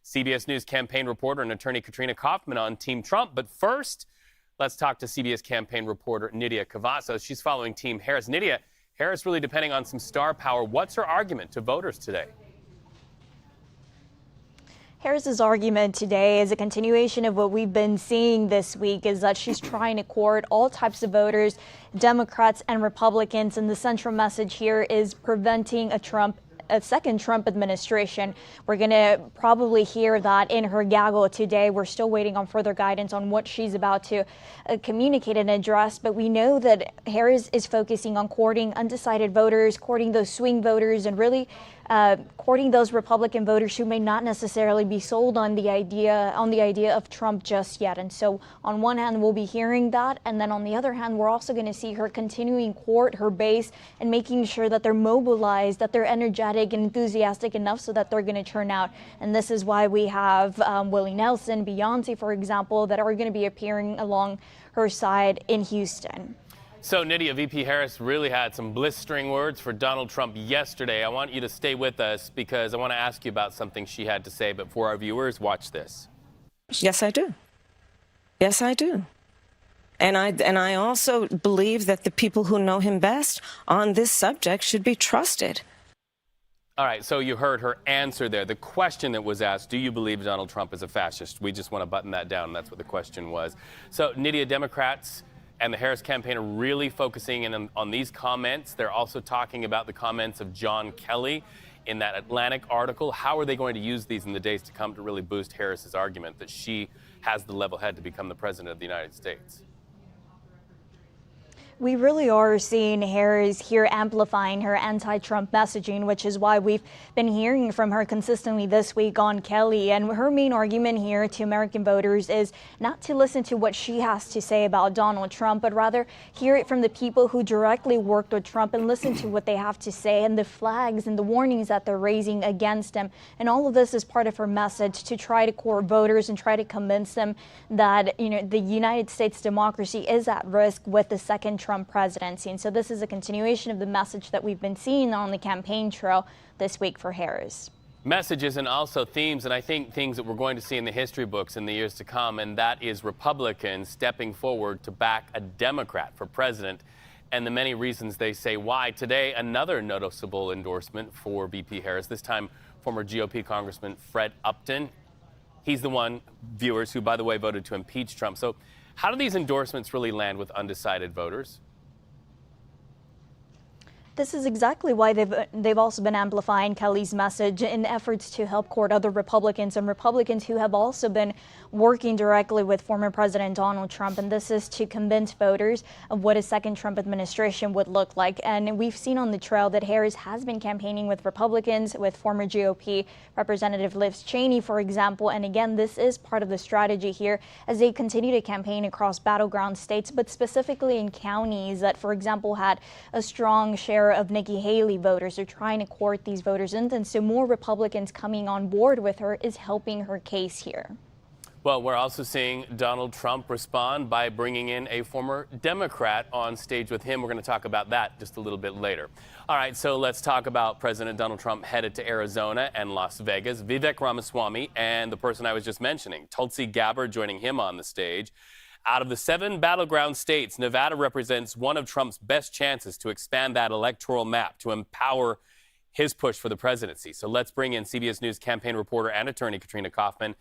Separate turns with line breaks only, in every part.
CBS News campaign reporter and attorney Katrina Kaufman on Team Trump. But first, let's talk to CBS campaign reporter Nidia Cavazos. She's following Team Harris. Nidia, Harris really depending on some star power. What's her argument to voters today?
Harris's argument today is a continuation of what we've been seeing this week, is that she's trying to court all types of voters, Democrats and Republicans. And the central message here is preventing a second Trump administration. We're going to probably hear that in her gaggle today. We're still waiting on further guidance on what she's about to communicate and address. But we know that Harris is focusing on courting undecided voters, courting those swing voters, and really courting those Republican voters who may not necessarily be sold on the idea of Trump just yet. And so on one hand, we'll be hearing that. And then on the other hand, we're also going to see her continuing court her base and making sure that they're mobilized, that they're energetic and enthusiastic enough so that they're going to turn out. And this is why we have Willie Nelson, Beyonce, for example, that are going to be appearing along her side in Houston.
So, Nidia, VP Harris really had some blistering words for Donald Trump yesterday. I want you to stay with us because I want to ask you about something she had to say. But for our viewers, watch this.
Yes, I do. Yes, I do. And I also believe that the people who know him best on this subject should be trusted.
All right, so you heard her answer there. The question that was asked, do you believe Donald Trump is a fascist? We just want to button that down. That's what the question was. So, Nidia, Democrats and the Harris campaign are really focusing in on these comments. They're also talking about the comments of John Kelly in that Atlantic article. How are they going to use these in the days to come to really boost Harris's argument that she has the level head to become the president of the United States?
We really are seeing Harris here amplifying her anti-Trump messaging, which is why we've been hearing from her consistently this week on Kelly. And her main argument here to American voters is not to listen to what she has to say about Donald Trump, but rather hear it from the people who directly worked with Trump and listen to what they have to say and the flags and the warnings that they're raising against him. And all of this is part of her message to try to court voters and try to convince them that, the United States democracy is at risk with the second Trump presidency. And so this is a continuation of the message that we've been seeing on the campaign trail this week for Harris.
Messages and also themes, and I think things that we're going to see in the history books in the years to come, and that is Republicans stepping forward to back a Democrat for president, and the many reasons they say why. Today, another noticeable endorsement for VP Harris, this time former GOP Congressman Fred Upton. He's the one, viewers, who, by the way, voted to impeach Trump. So how do these endorsements really land with undecided voters?
This is exactly why they've also been amplifying Kelly's message in efforts to help court other Republicans and Republicans who have also been working directly with former President Donald Trump. And this is to convince voters of what a second Trump administration would look like. And we've seen on the trail that Harris has been campaigning with Republicans, with former GOP Representative Liz Cheney, for example. And again, this is part of the strategy here as they continue to campaign across battleground states, but specifically in counties that, for example, had a strong share of Nikki Haley voters. Are trying to court these voters in, and so more Republicans coming on board with her is helping her case here.
Well, we're also seeing Donald Trump respond by bringing in a former Democrat on stage with him. We're going to talk about that just a little bit later. All right, so let's talk about President Donald Trump headed to Arizona and Las Vegas. Vivek Ramaswamy and the person I was just mentioning, Tulsi Gabbard, joining him on the stage. Out of the 7 battleground states, Nevada represents one of Trump's best chances to expand that electoral map, to empower his push for the presidency. So let's bring in CBS News campaign reporter and attorney Katrina Kaufman.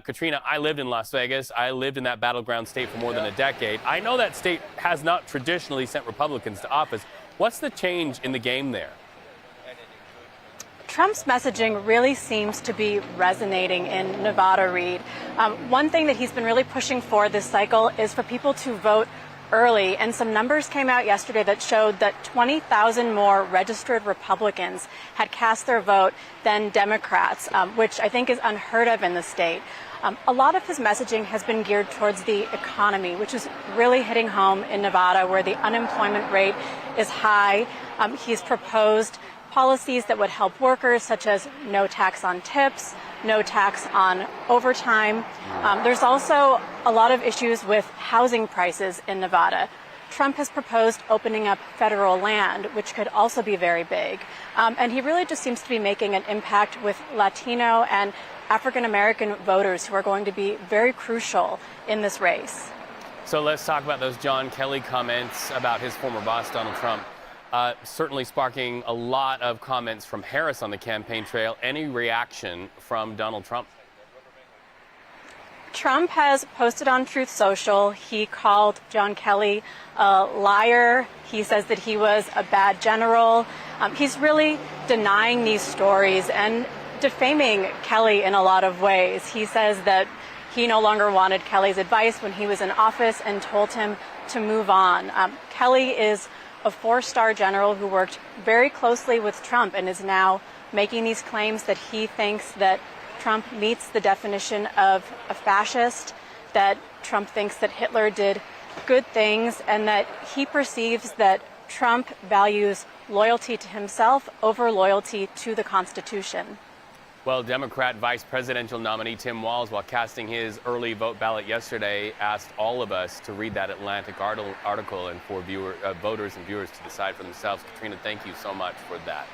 Katrina, I lived in Las Vegas. I lived in that battleground state for more than a decade. I know that state has not traditionally sent Republicans to office. What's the change in the game there?
Trump's messaging really seems to be resonating in Nevada, Reed. One thing that he's been really pushing for this cycle is for people to vote early. And some numbers came out yesterday that showed that 20,000 more registered Republicans had cast their vote than Democrats, which I think is unheard of in the state. A lot of his messaging has been geared towards the economy, which is really hitting home in Nevada, where the unemployment rate is high. He's proposed policies that would help workers, such as no tax on tips, no tax on overtime. There's also a lot of issues with housing prices in Nevada. Trump has proposed opening up federal land, which could also be very big. And he really just seems to be making an impact with Latino and African-American voters who are going to be very crucial in this race.
So let's talk about those John Kelly comments about his former boss, Donald Trump. Certainly sparking a lot of comments from Harris on the campaign trail. Any reaction from Donald Trump?
Trump has posted on Truth Social. He called John Kelly a liar. He says that he was a bad general. He's really denying these stories and defaming Kelly in a lot of ways. He says that he no longer wanted Kelly's advice when he was in office and told him to move on. Kelly is a four-star general who worked very closely with Trump and is now making these claims that he thinks that Trump meets the definition of a fascist, that Trump thinks that Hitler did good things, and that he perceives that Trump values loyalty to himself over loyalty to the Constitution.
Well, Democrat vice presidential nominee Tim Walz, while casting his early vote ballot yesterday, asked all of us to read that Atlantic article and for voters and viewers to decide for themselves. Katrina, thank you so much for that.